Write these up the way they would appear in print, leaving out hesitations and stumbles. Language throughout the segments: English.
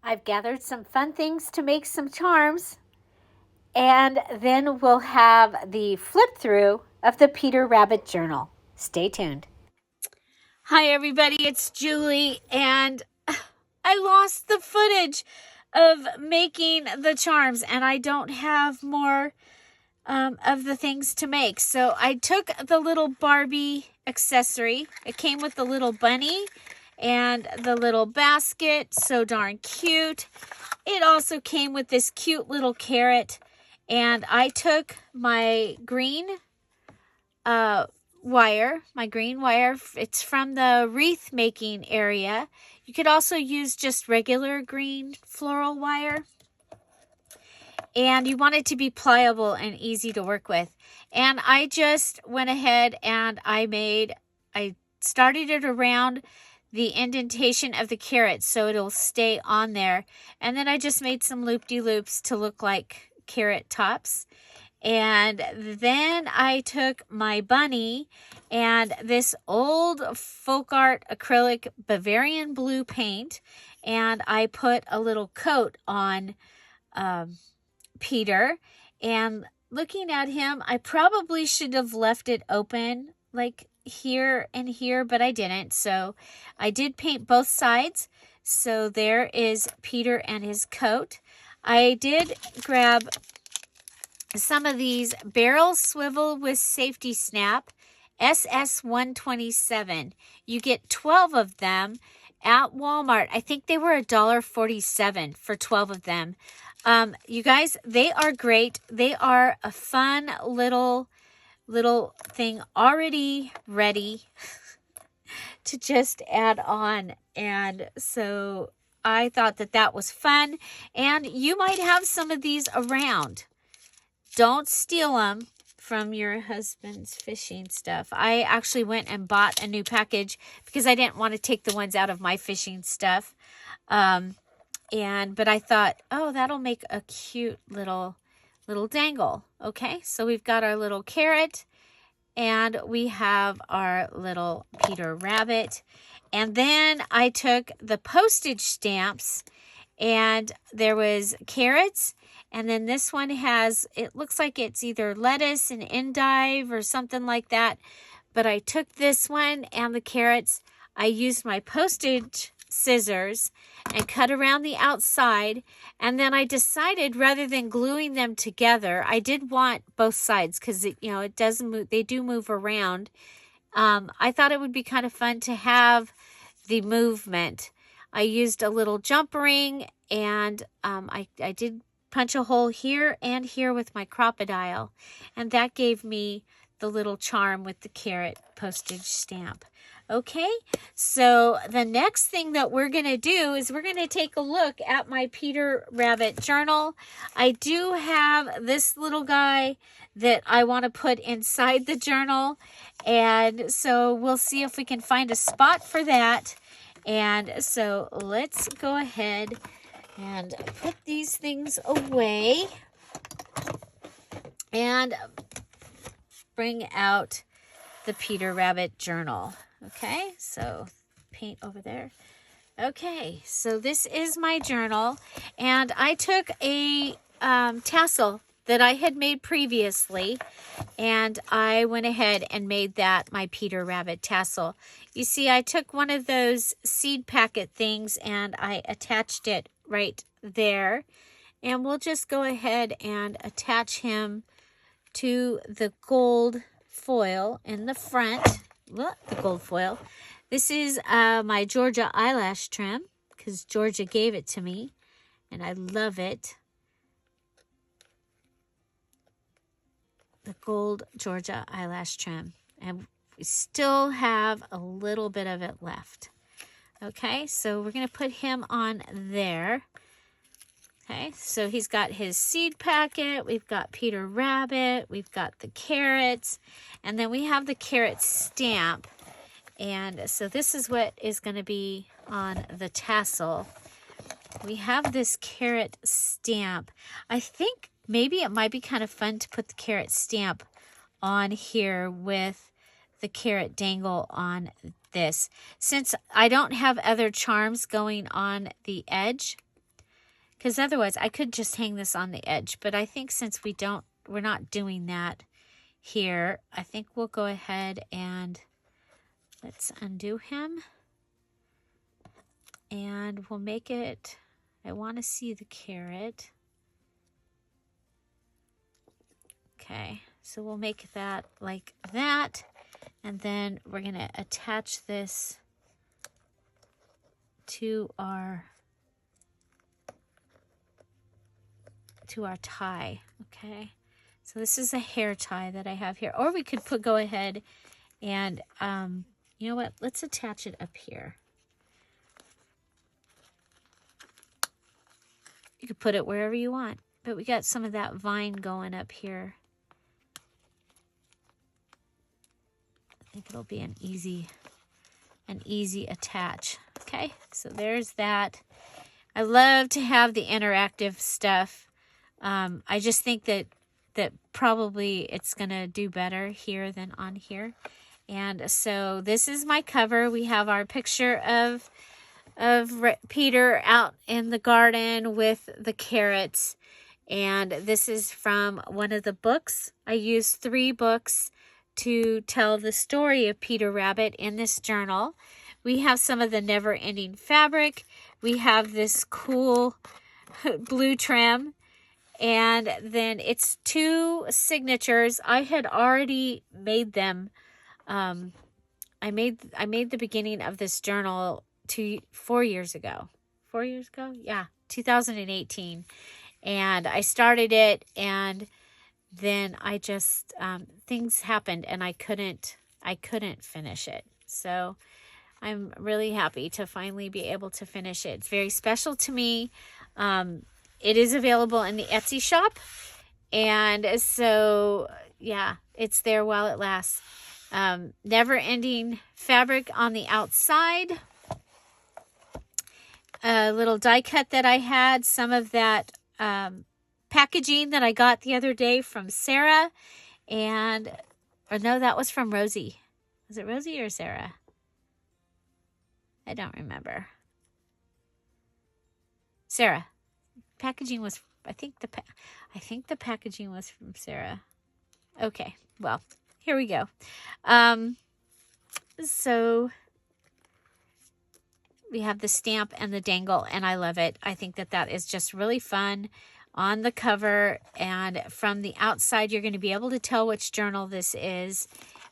I've gathered some fun things to make some charms, and then we'll have the flip through of the Peter Rabbit journal. Stay tuned. Hi everybody, it's Julie, and I lost the footage of making the charms, and I don't have more of the things to make. So I took the little Barbie accessory. It came with the little bunny and the little basket, so darn cute. It also came with this cute little carrot, and I took my green wire, it's from the wreath making area. You could also use just regular green floral wire, and you want it to be pliable and easy to work with. And I just went ahead and I started it around the indentation of the carrot so it'll stay on there. And then I just made some loop-de-loops to look like carrot tops. And then I took my bunny and this old folk art acrylic Bavarian blue paint, and I put a little coat on Peter. And looking at him, I probably should have left it open like here and here, but I didn't. So I did paint both sides. So there is Peter and his coat. I did grab some of these barrel swivel with safety snap SS127. You get 12 of them at Walmart. I think they were $1.47 for 12 of them. You guys, they are great. They are a fun little thing already ready to just add on. And so I thought that was fun. And you might have some of these around. Don't steal them from your husband's fishing stuff. I actually went and bought a new package because I didn't want to take the ones out of my fishing stuff. But I thought, oh, that'll make a cute little dangle. Okay, so we've got our little carrot and we have our little Peter Rabbit. And then I took the postage stamps, and there was carrots, and then this one has, it looks like it's either lettuce and endive or something like that. But I took this one and the carrots. I used my postage scissors and cut around the outside, and then I decided rather than gluing them together, I did want both sides because it does move, they do move around. I thought it would be kind of fun to have the movement. I used a little jump ring, and I did punch a hole here and here with my crocodile, and that gave me the little charm with the carrot postage stamp. Okay, so the next thing that we're going to do is we're going to take a look at my Peter Rabbit journal. I do have this little guy that I want to put inside the journal, and so we'll see if we can find a spot for that. And so let's go ahead and put these things away and bring out the Peter Rabbit journal. Okay, so paint over there. Okay, so this is my journal, and I took a tassel that I had made previously, and I went ahead and made that my Peter Rabbit tassel. You see, I took one of those seed packet things and I attached it right there, and we'll just go ahead and attach him to the gold foil in the front. Look, the gold foil. This is my Georgia eyelash trim because Georgia gave it to me, and I love it. The gold Georgia eyelash trim, and we still have a little bit of it left. Okay, so we're going to put him on there. Okay, so he's got his seed packet, we've got Peter Rabbit, we've got the carrots, and then we have the carrot stamp. And so this is what is going to be on the tassel. We have this carrot stamp. I think maybe it might be kind of fun to put the carrot stamp on here with the carrot dangle on this. Since I don't have other charms going on the edge, because otherwise I could just hang this on the edge. But I think since we're not doing that here, I think we'll go ahead and let's undo him. And we'll make it, I want to see the carrot. Okay, so we'll make that like that. And then we're going to attach this to our tie. Okay, so this is a hair tie that I have here. Or we could go ahead and, you know what? Let's attach it up here. You could put it wherever you want, but we got some of that vine going up here. I think it'll be an easy attach. Okay, so there's that. I love to have the interactive stuff. I just think that probably it's gonna do better here than on here. And so this is my cover. We have our picture of Peter out in the garden with the carrots. And this is from one of the books. I used 3 books to tell the story of Peter Rabbit in this journal. We have some of the never-ending fabric. We have this cool blue trim. And then it's 2 signatures. I had already made them. I made the beginning of this journal 4 years ago. 4 years ago? Yeah, 2018. And I started it, and then I just things happened and I couldn't finish it. So I'm really happy to finally be able to finish it. It's very special to me. It is available in the Etsy shop, and so yeah, it's there while it lasts. Never-ending fabric on the outside. A little die cut that I had. Some of that packaging that I got the other day from Sarah. Or no, that was from Rosie. Was it Rosie or Sarah? I don't remember. Sarah. Packaging was, I think the packaging was from Sarah. Okay, well, here we go. So we have the stamp and the dangle, and I love it. I think that is just really fun on the cover, and from the outside you're going to be able to tell which journal this is.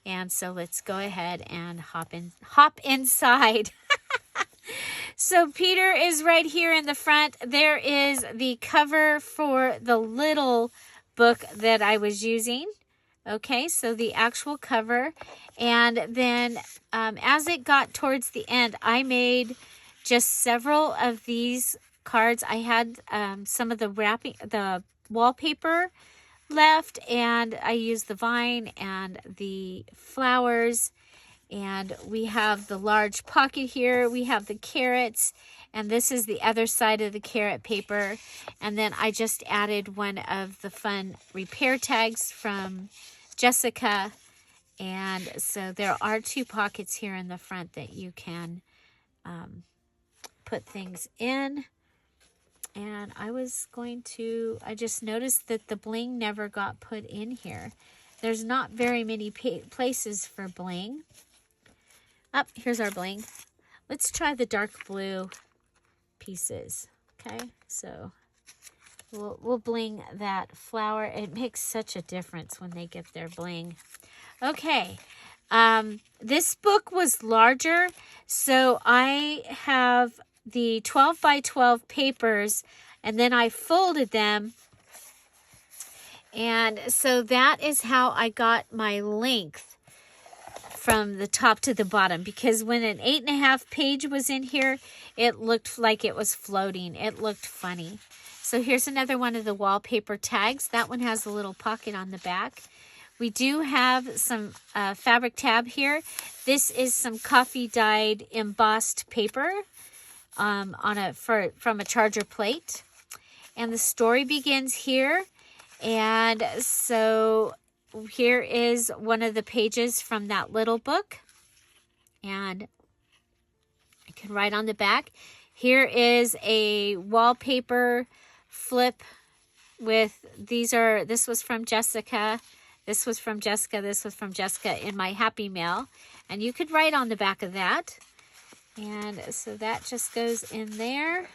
And so let's go ahead and hop inside. So Peter is right here in the front. There is the cover for the little book that I was using. Okay, so the actual cover. And then as it got towards the end, I made just several of these cards. I had some of the wallpaper left, and I used the vine and the flowers. And we have the large pocket here. We have the carrots, and this is the other side of the carrot paper. And then I just added one of the fun repair tags from Jessica. And so there are 2 pockets here in the front that you can put things in. And I just noticed that the bling never got put in here. There's not very many places for bling. Oh, here's our bling. Let's try the dark blue pieces. Okay, so we'll bling that flower. It makes such a difference when they get their bling. Okay, this book was larger, so I have the 12 by 12 papers, and then I folded them. And so that is how I got my length from the top to the bottom, because when an 8.5 page was in here, it looked like it was floating. It looked funny. So here's another one of the wallpaper tags. That one has a little pocket on the back. We do have some fabric tab here. This is some coffee dyed embossed paper from a charger plate. And the story begins here. And so here is one of the pages from that little book. And I can write on the back, Here is a wallpaper flip with, this was from Jessica. This was from Jessica. This was from Jessica in my Happy Mail. And you could write on the back of that. And so that just goes in there.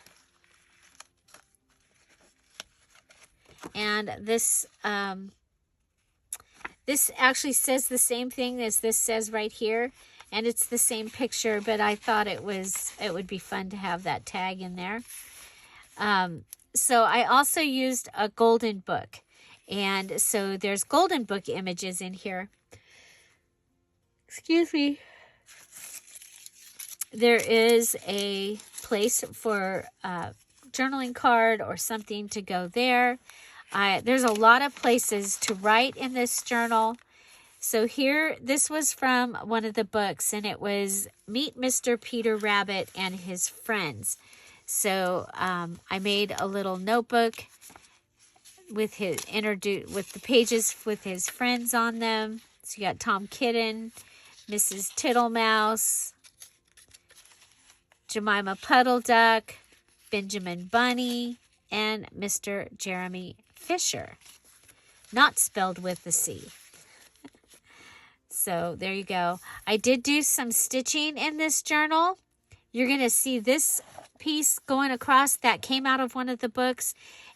And this this actually says the same thing as this says right here. And it's the same picture, but I thought it would be fun to have that tag in there. So I also used a golden book. And so there's golden book images in here. Excuse me. There is a place for a journaling card or something to go there. There's a lot of places to write in this journal. So here, this was from one of the books, and it was Meet Mr. Peter Rabbit and His Friends. So I made a little notebook with the pages with his friends on them. So you got Tom Kitten, Mrs. Tittlemouse, Jemima Puddle Duck, Benjamin Bunny, and Mr. Jeremy Fisher. Not spelled with the C. So there you go. I did do some stitching in this journal. You're going to see this piece going across that came out of one of the books.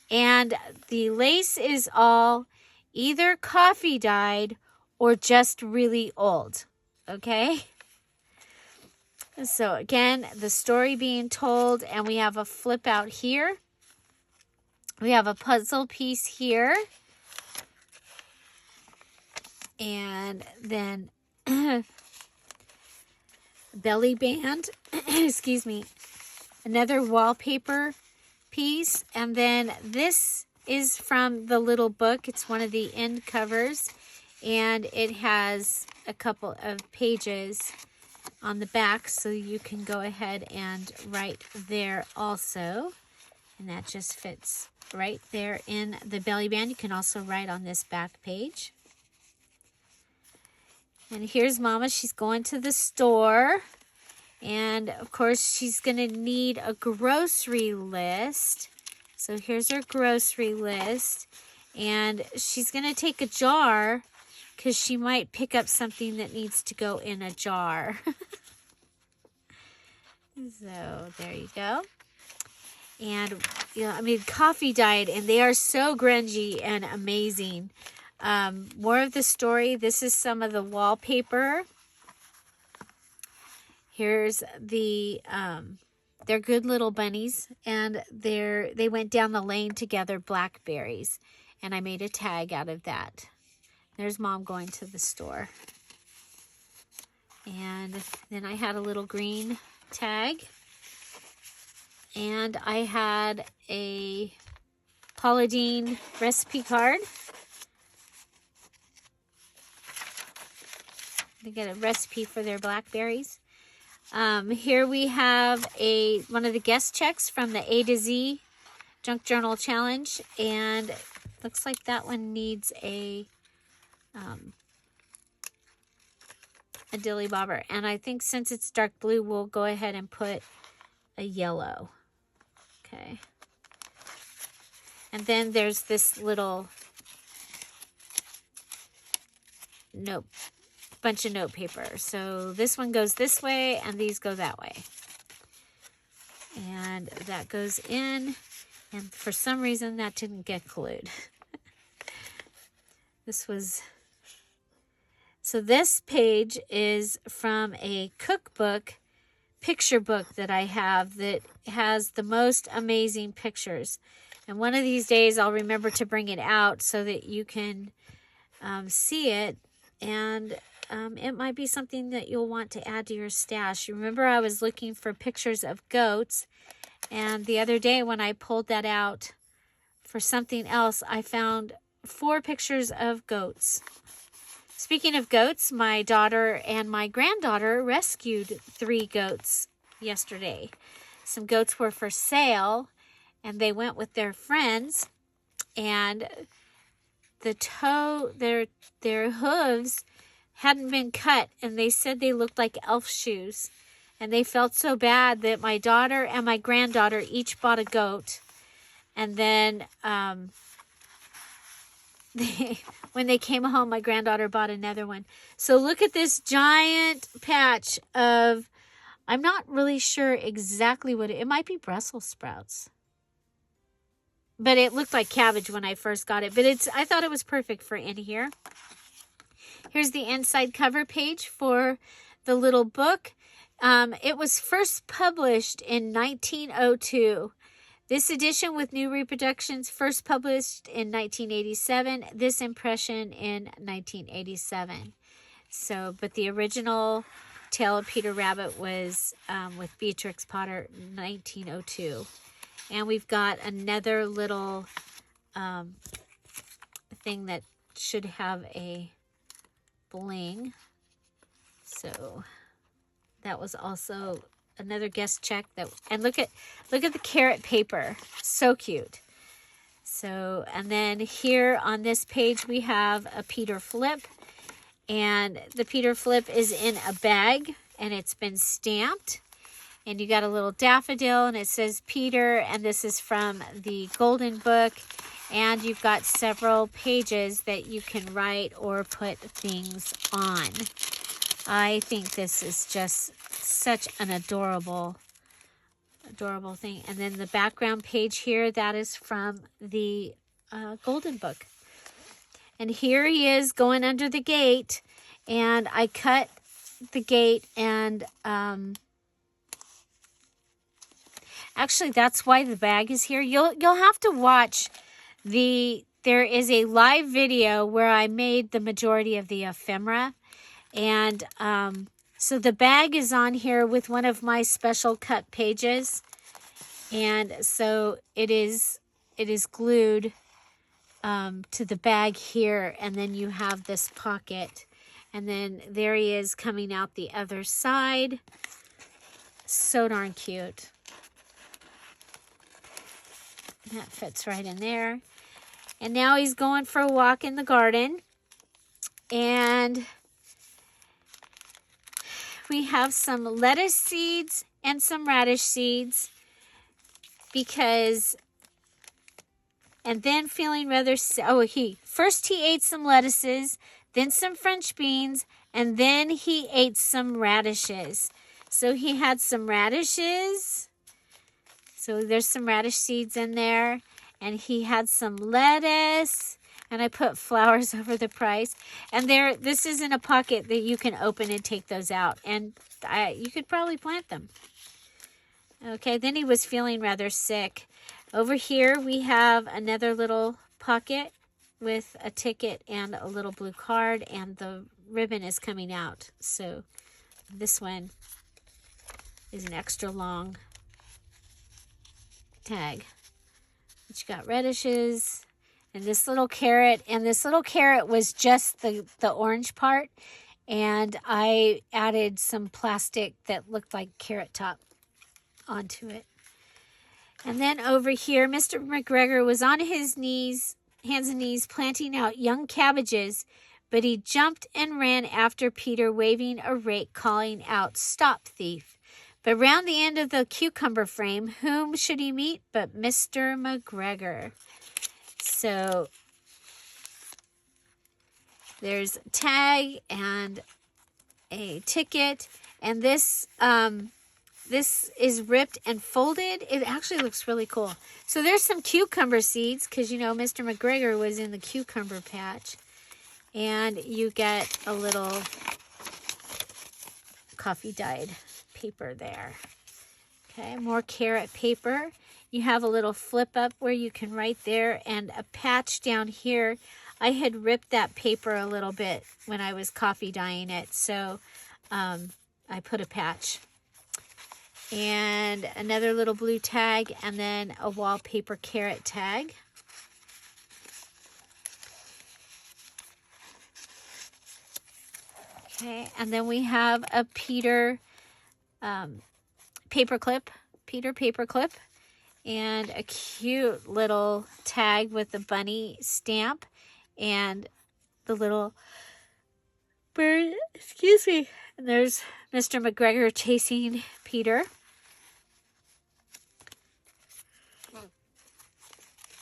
And the lace is all either coffee dyed or just really old. Okay? So again, the story being told, and we have a flip out here. We have a puzzle piece here. And then belly band, excuse me, another wallpaper piece. And then this is from the little book. It's one of the end covers, and it has a couple of pages on the back, so you can go ahead and write there also. And that just fits right there in the belly band. You can also write on this back page. And here's Mama. She's going to the store. And, of course, she's going to need a grocery list. So here's her grocery list. And she's going to take a jar because she might pick up something that needs to go in a jar. So there you go. And, you know, I mean, coffee dyed, and they are so grungy and amazing. More of the story. This is some of the wallpaper. Here's the, they're good little bunnies, and they went down the lane together, blackberries. And I made a tag out of that. There's Mom going to the store. And then I had a little green tag. And I had a Paula Deen recipe card. They get a recipe for their blackberries. Here we have one of the guest checks from the A to Z Junk Journal Challenge. And looks like that one needs a dilly bobber. And I think since it's dark blue, we'll go ahead and put a yellow. Okay. And then there's this little bunch of note paper. So this one goes this way and these go that way. And that goes in. And for some reason that didn't get glued. So this page is from a cookbook picture book that I have that has the most amazing pictures. And one of these days I'll remember to bring it out so that you can see it. And it might be something that you'll want to add to your stash. You remember I was looking for pictures of goats. And the other day when I pulled that out for something else, I found 4 pictures of goats. Speaking of goats, my daughter and my granddaughter rescued 3 goats yesterday. Some goats were for sale, and they went with their friends, and their hooves hadn't been cut, and they said they looked like elf shoes. And they felt so bad that my daughter and my granddaughter each bought a goat. And then when they came home, my granddaughter bought another one. So look at this giant patch of, I'm not really sure exactly what it might be Brussels sprouts. But it looked like cabbage when I first got it. But I thought it was perfect for in here. Here's the inside cover page for the little book. It was first published in 1902. This edition with new reproductions first published in 1987. This impression in 1987. So, but the original Tale of Peter Rabbit was with Beatrix Potter, 1902. And we've got another little thing that should have a bling. So that was also another guest check. And look at the carrot paper. So cute. So, and then here on this page we have a Peter flip. And the Peter flip is in a bag and it's been stamped. And you got a little daffodil and it says Peter, and this is from the Golden Book. And you've got several pages that you can write or put things on. I think this is just such an adorable thing. And then the background page here, that is from the Golden Book. And here he is going under the gate. And I cut the gate and... actually, that's why the bag is here. You'll have to watch there is a live video where I made the majority of the ephemera. And so the bag is on here with one of my special cut pages. And so it is glued to the bag here. And then you have this pocket. And then there he is coming out the other side. So darn cute. That fits right in there. And now he's going for a walk in the garden. And we have some lettuce seeds and some radish seeds. And then feeling rather... First he ate some lettuces, then some French beans, and then he ate some radishes. So he had some radishes... So there's some radish seeds in there. And he had some lettuce. And I put flowers over the price. And this is in a pocket that you can open and take those out. And you could probably plant them. Okay, then he was feeling rather sick. Over here we have another little pocket with a ticket and a little blue card. And the ribbon is coming out. So this one is an extra long tag. But you got radishes and this little carrot. And this little carrot was just the orange part. And I added some plastic that looked like carrot top onto it. And then over here, Mr. McGregor was on his knees, hands and knees, planting out young cabbages. But he jumped and ran after Peter, waving a rake, calling out, "Stop, thief." But round the end of the cucumber frame, whom should he meet but Mr. McGregor? So there's a tag and a ticket, and this is ripped and folded. It actually looks really cool. So there's some cucumber seeds because, Mr. McGregor was in the cucumber patch. And you get a little coffee dyed paper there. Okay, more carrot paper. You have a little flip up where you can write there, and a patch down here. I had ripped that paper a little bit when I was coffee dyeing it, so I put a patch. And another little blue tag, and then a wallpaper carrot tag. Okay, and then we have a Peter paperclip, and a cute little tag with the bunny stamp and the little bird, And there's Mr. McGregor chasing Peter.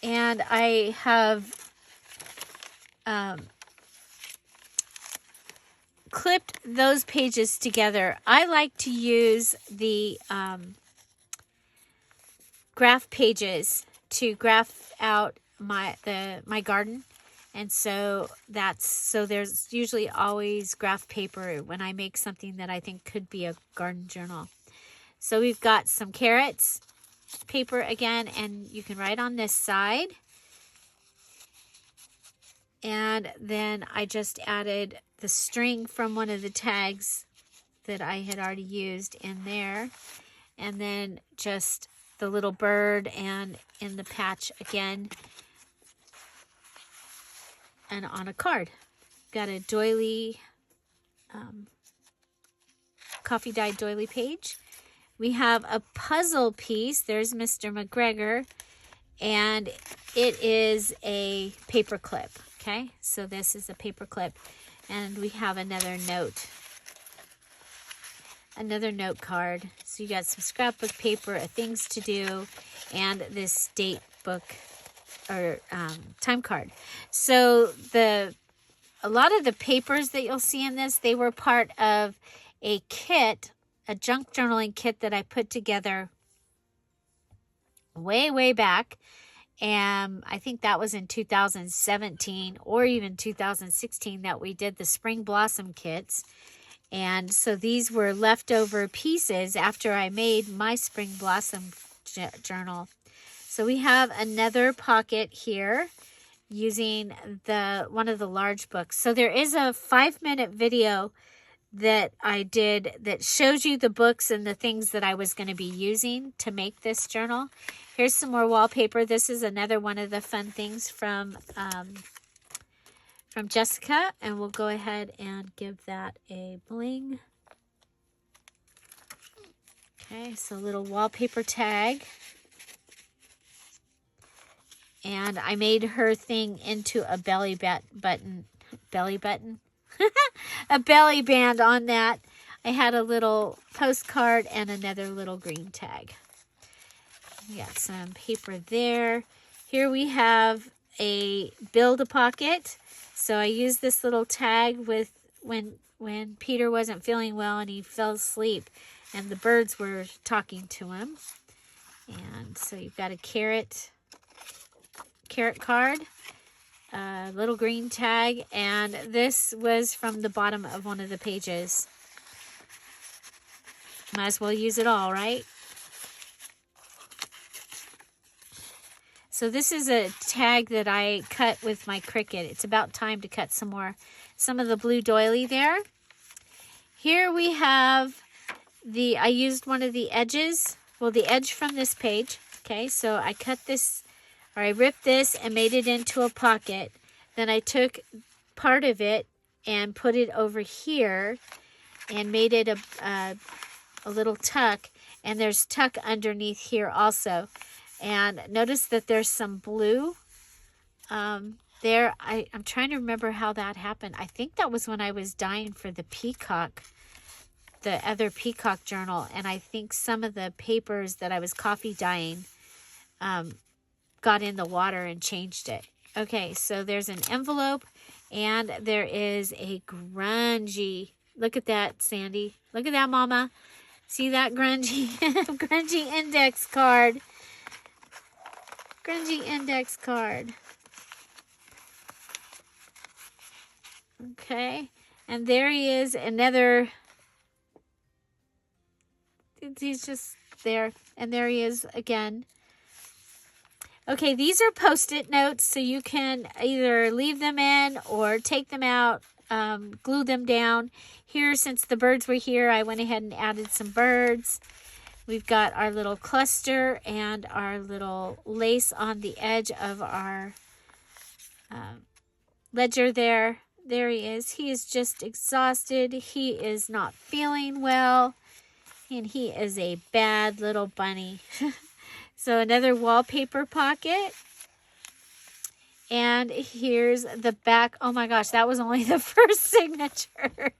And I have clipped those pages together. I like to use the graph pages to graph out my garden. And so there's usually always graph paper when I make something that I think could be a garden journal. So we've got some carrots paper again, and you can write on this side. And then I just added the string from one of the tags that I had already used in there. And then just the little bird and in the patch again. And on a card. Got a doily, coffee dyed doily page. We have a puzzle piece. There's Mr. McGregor. And it is a paper clip. Okay, so this is a paper clip. And we have another note card. So you got some scrapbook paper, a things to do, and this date book or time card. So a lot of the papers that you'll see in this, they were part of a kit, a junk journaling kit that I put together way back. And I think that was in 2017 or even 2016 that we did the spring blossom kits. And so these were leftover pieces after I made my spring blossom journal. So we have another pocket here using one of the large books. So there is a 5-minute video that I did that shows you the books and the things that I was going to be using to make this journal. Here's some more wallpaper. This is another one of the fun things from Jessica, and we'll go ahead and give that a bling. Okay, so a little wallpaper tag. And I made her thing into a belly button. A belly band on that. I had a little postcard and another little green tag. We got some paper there. Here we have a Build-A-Pocket. So I used this little tag with when Peter wasn't feeling well and he fell asleep and the birds were talking to him. And so you've got a carrot card, a little green tag, and this was from the bottom of one of the pages. Might as well use it all, right? So this is a tag that I cut with my Cricut. It's about time to cut some of the blue doily there. Here we have I used one of the edges, the edge from this page. Okay, so I cut this, or I ripped this and made it into a pocket. Then I took part of it and put it over here and made it a little tuck. And there's tuck underneath here also. And notice that there's some blue there. I'm trying to remember how that happened. I think that was when I was dyeing for the other peacock journal. And I think some of the papers that I was coffee dyeing got in the water and changed it. Okay, so there's an envelope and there is a grungy. Look at that, Sandy. Look at that, Mama. See that grungy, grungy index card. Grungy index card. Okay, and there he is, another. He's just there, and there he is again. Okay, these are Post-it notes, so you can either leave them in or take them out, glue them down. Here, since the birds were here, I went ahead and added some birds. We've got our little cluster and our little lace on the edge of our ledger there. There he is. He is just exhausted. He is not feeling well. And he is a bad little bunny. So another wallpaper pocket. And here's the back. Oh my gosh, that was only the first signature.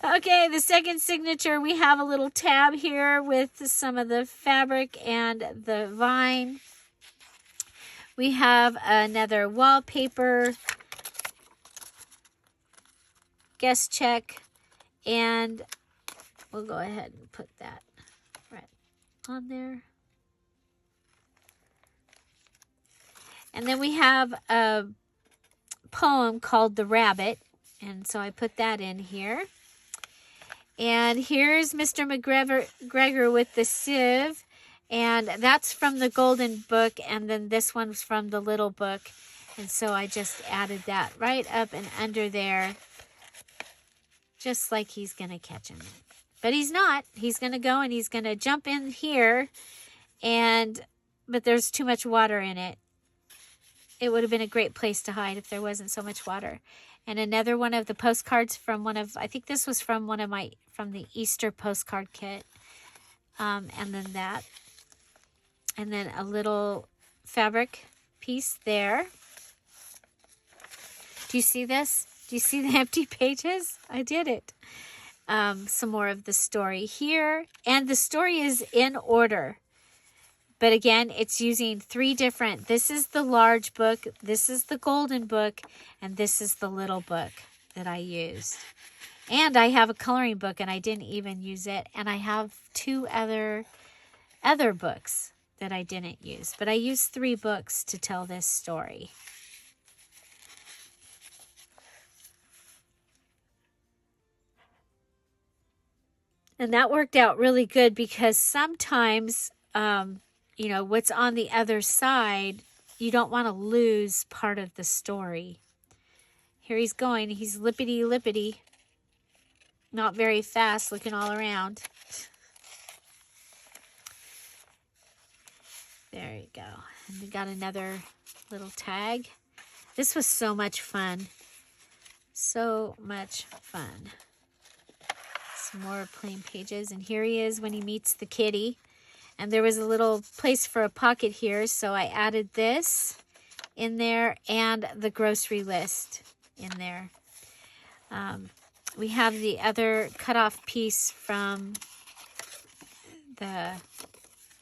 Okay, the second signature, we have a little tab here with some of the fabric and the vine. We have another wallpaper, guest check, and we'll go ahead and put that right on there. And then we have a poem called The Rabbit, and so I put that in here. And here's Mr. McGregor with the sieve, and that's from the Golden Book, and then this one's from the Little Book. And so I just added that right up and under there, just like he's going to catch him. But he's not. He's going to go and he's going to jump in here, but there's too much water in it. It would have been a great place to hide if there wasn't so much water. And another one of the postcards from I think this was from from the Easter postcard kit. And then that. And then a little fabric piece there. Do you see this? Do you see the empty pages? I did it. Some more of the story here. And the story is in order. But again, it's using 3 different. This is the large book, this is the Golden Book, and this is the Little Book that I used. And I have a coloring book, and I didn't even use it. And I have 2 other books that I didn't use. But I used 3 books to tell this story. And that worked out really good because sometimes, you know, what's on the other side, you don't want to lose part of the story. Here he's going. He's lippity-lippity. Not very fast, looking all around. There you go. And we got another little tag. This was so much fun. So much fun. Some more plain pages. And here he is when he meets the kitty. And there was a little place for a pocket here, so I added this in there and the grocery list in there. We have the other cut-off piece from the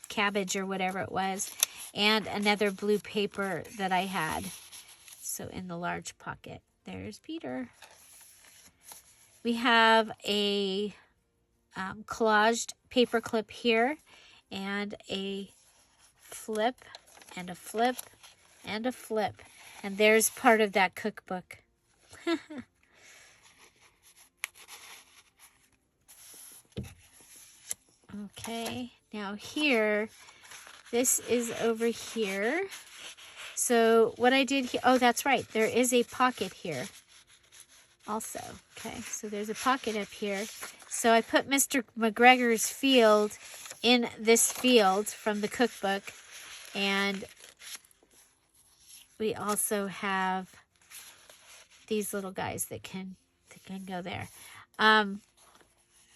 cabbage or whatever it was, and another blue paper that I had. So in the large pocket. There's Peter. We have a collaged paper clip here, and a flip, and a flip, and a flip. And there's part of that cookbook. Okay, now here, this is over here. So what I did here, oh, that's right. There is a pocket here also. Okay, so there's a pocket up here. So I put Mr. McGregor's field in this field from the cookbook, and we also have these little guys that can go there.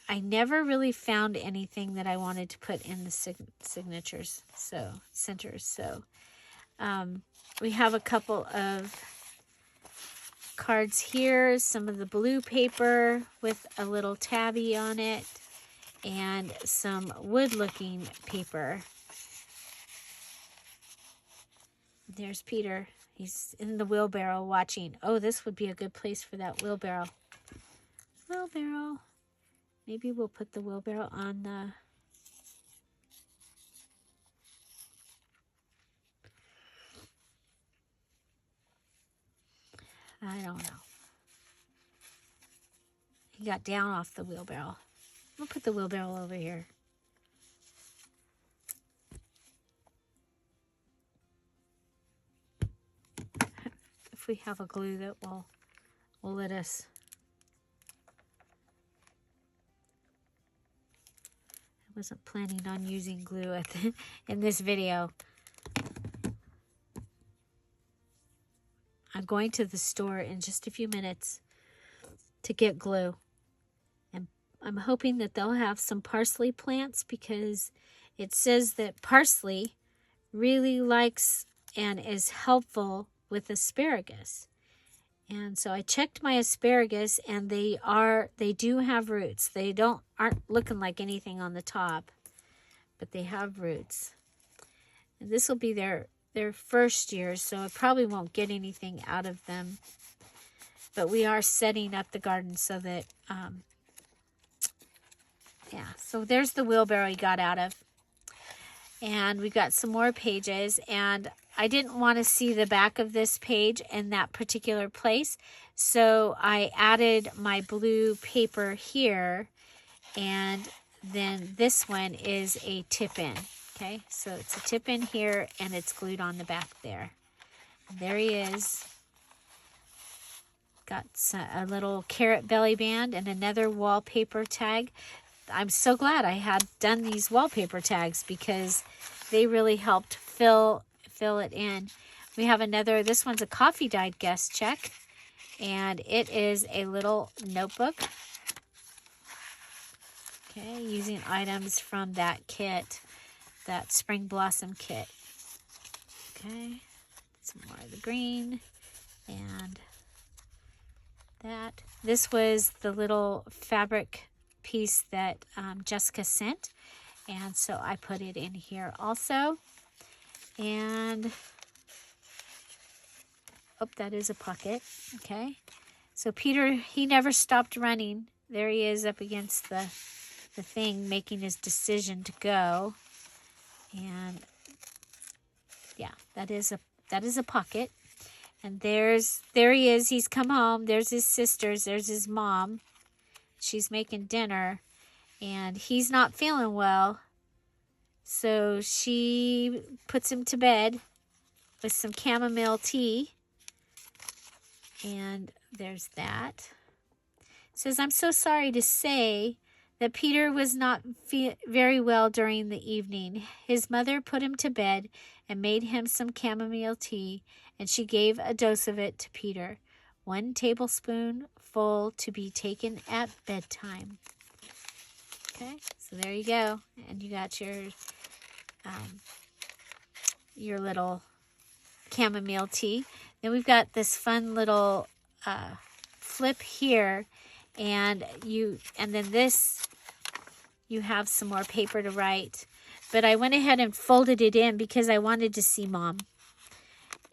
I never really found anything that I wanted to put in the signatures, so centers. So we have a couple of cards here, some of the blue paper with a little tabby on it, and some wood-looking paper. There's Peter. He's in the wheelbarrow watching. Oh, this would be a good place for that wheelbarrow. Wheelbarrow. Maybe we'll put the wheelbarrow on the... I don't know. He got down off the wheelbarrow. We'll put the wheelbarrow over here. If we have a glue that will let us. I wasn't planning on using glue in this video. I'm going to the store in just a few minutes to get glue. And I'm hoping that they'll have some parsley plants, because it says that parsley really likes and is helpful with asparagus. And so I checked my asparagus, and they do have roots. They aren't looking like anything on the top, but they have roots. And this will be their first year, so I probably won't get anything out of them. But we are setting up the garden so that, yeah. So there's the wheelbarrow he got out of. And we got some more pages, and I didn't want to see the back of this page in that particular place, so I added my blue paper here, and then this one is a tip-in. Okay, so it's a tip-in here, and it's glued on the back there. And there he is. Got a little carrot belly band and another wallpaper tag. I'm so glad I had done these wallpaper tags because they really helped fill it in. We have another, this one's a coffee dyed guest check, and it is a little notebook. Okay, using items from that kit, that Spring Blossom kit. Okay, some more of the green, and that. This was the little fabric piece that Jessica sent, and so I put it in here also. And oh, that is a pocket. Okay, so Peter, he never stopped running. There he is up against the thing, making his decision to go. And yeah, that is a pocket. And there he is. He's come home. There's his sisters. There's his mom. She's making dinner, and he's not feeling well. So she puts him to bed with some chamomile tea. And there's that. It says, I'm so sorry to say that Peter was not very well during the evening. His mother put him to bed and made him some chamomile tea, and she gave a dose of it to Peter. 1 tablespoonful to be taken at bedtime. Okay, so there you go. And you got your little chamomile tea. Then we've got this fun little flip here, and then this, you have some more paper to write. But I went ahead and folded it in because I wanted to see Mom.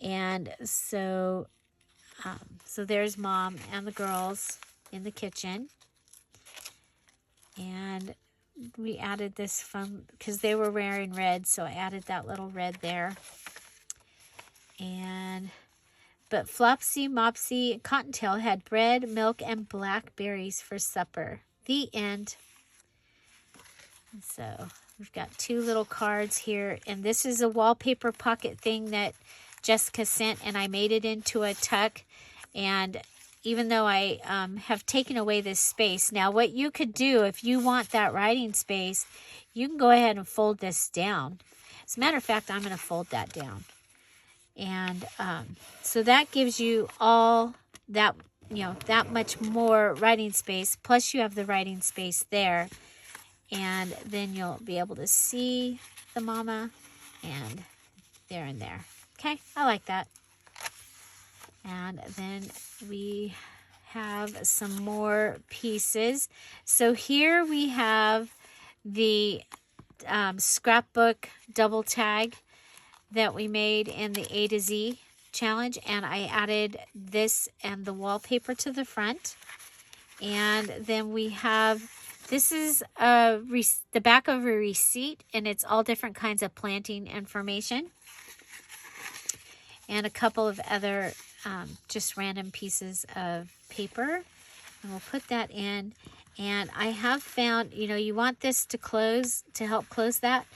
And so there's Mom and the girls in the kitchen. And we added this fun, because they were wearing red, so I added that little red there. But Flopsy, Mopsy, and Cottontail had bread, milk, and blackberries for supper. The end. And so we've got 2 little cards here, and this is a wallpaper pocket thing that Jessica sent, and I made it into a tuck. And even though I have taken away this space, now what you could do if you want that writing space, you can go ahead and fold this down. As a matter of fact, I'm going to fold that down. And so that gives you all that, that much more writing space, plus you have the writing space there. And then you'll be able to see the mama and there and there. Okay, I like that. And then we have some more pieces. So here we have the scrapbook double tag that we made in the A to Z challenge. And I added this and the wallpaper to the front. And then we have, this is the back of a receipt, and it's all different kinds of planting information. And a couple of other just random pieces of paper. And we'll put that in. And I have found, you want this to close, to help close that.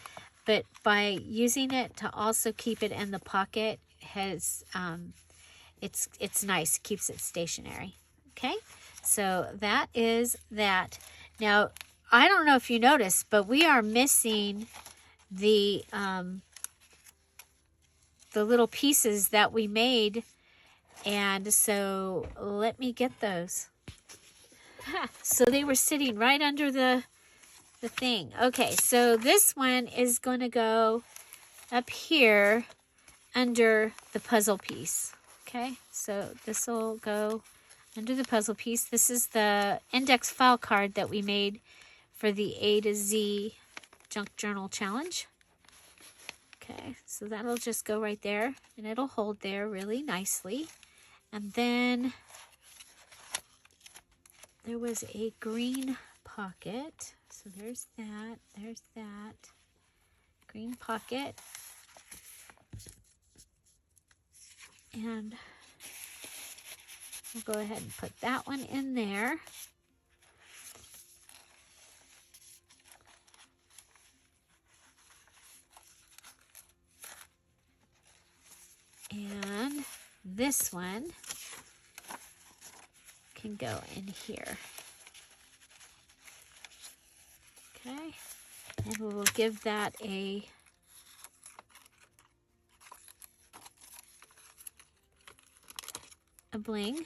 But by using it to also keep it in the pocket, it's nice, keeps it stationary. Okay, so that is that. Now, I don't know if you noticed, but we are missing the little pieces that we made, and so let me get those. So they were sitting right under the thing. Okay, so this one is going to go up here under the puzzle piece. Okay, so this will go under the puzzle piece. This is the index file card that we made for the A to Z Junk Journal Challenge. Okay, so that'll just go right there, and it'll hold there really nicely. And then there was a green pocket. So there's that. There's that. Green pocket. And we'll go ahead and put that one in there. And this one can go in here. Okay, and we will give that a bling.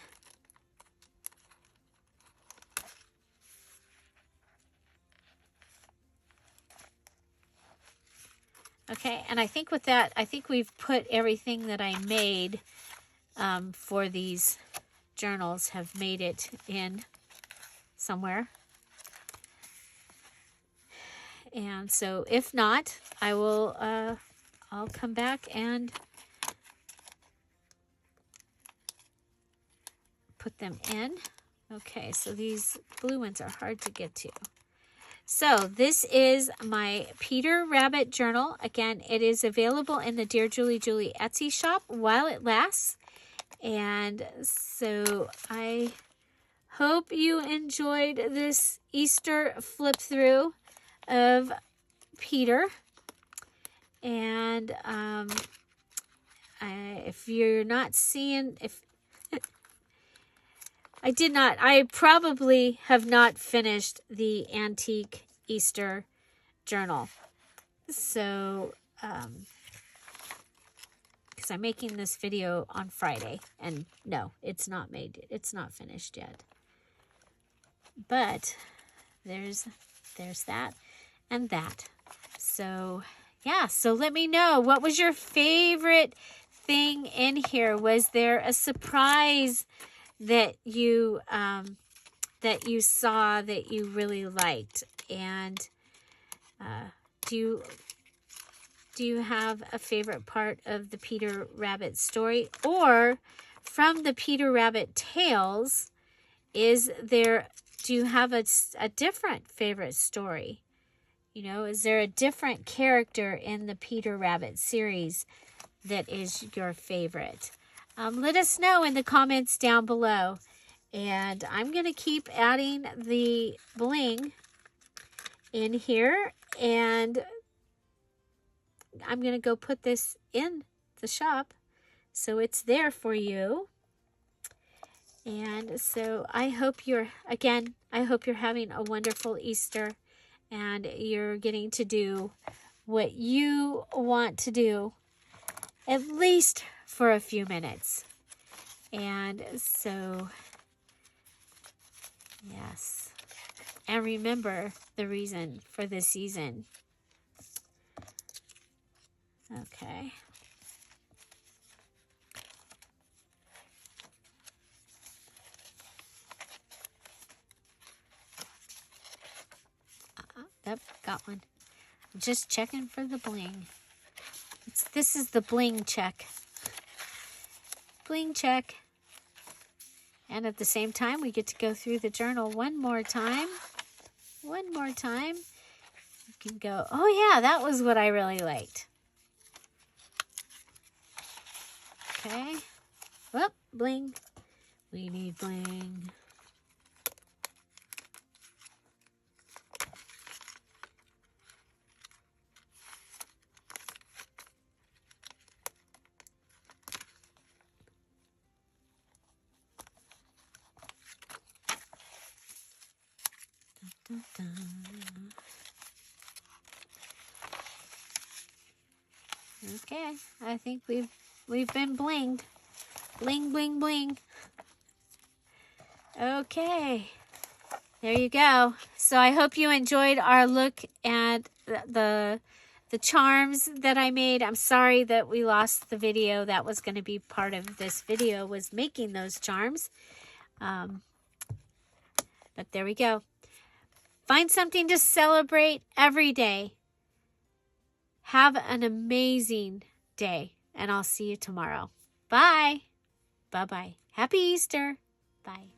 Okay, and I think with that, I think we've put everything that I made for these journals, have made it in somewhere. And so if not, I will, I'll come back and put them in. Okay, so these blue ones are hard to get to. So this is my Peter Rabbit journal. Again, it is available in the Dear Julie Julie Etsy shop while it lasts. And so I hope you enjoyed this Easter flip through of Peter. And if you're not seeing, I probably have not finished the antique Easter journal. So, because I'm making this video on Friday, and no, it's not finished yet. But there's that and that. So, yeah, so let me know, what was your favorite thing in here? Was there a surprise that you saw that you really liked? And do you have a favorite part of the Peter Rabbit story? Or from the Peter Rabbit tales, do you have a different favorite story? You know, is there a different character in the Peter Rabbit series that is your favorite? Let us know in the comments down below. And I'm going to keep adding the bling in here. And I'm going to go put this in the shop so it's there for you. And so I hope you're having a wonderful Easter, and you're getting to do what you want to do, at least for a few minutes. And so, yes. And remember the reason for this season. Okay. Yep, got one. I'm just checking for the bling. This is the bling check. Bling check. And at the same time, we get to go through the journal one more time. One more time. You can go, oh yeah, that was what I really liked. Okay. Whoop, bling. We need bling. Dun, dun, dun. Okay, I think we've been blinged. Bling, bling, bling. Okay, there you go. So I hope you enjoyed our look at the the charms that I made. I'm sorry that we lost the video. That was going to be part of this video, was making those charms. But there we go. Find something to celebrate every day. Have an amazing day, and I'll see you tomorrow. Bye. Bye-bye. Happy Easter. Bye.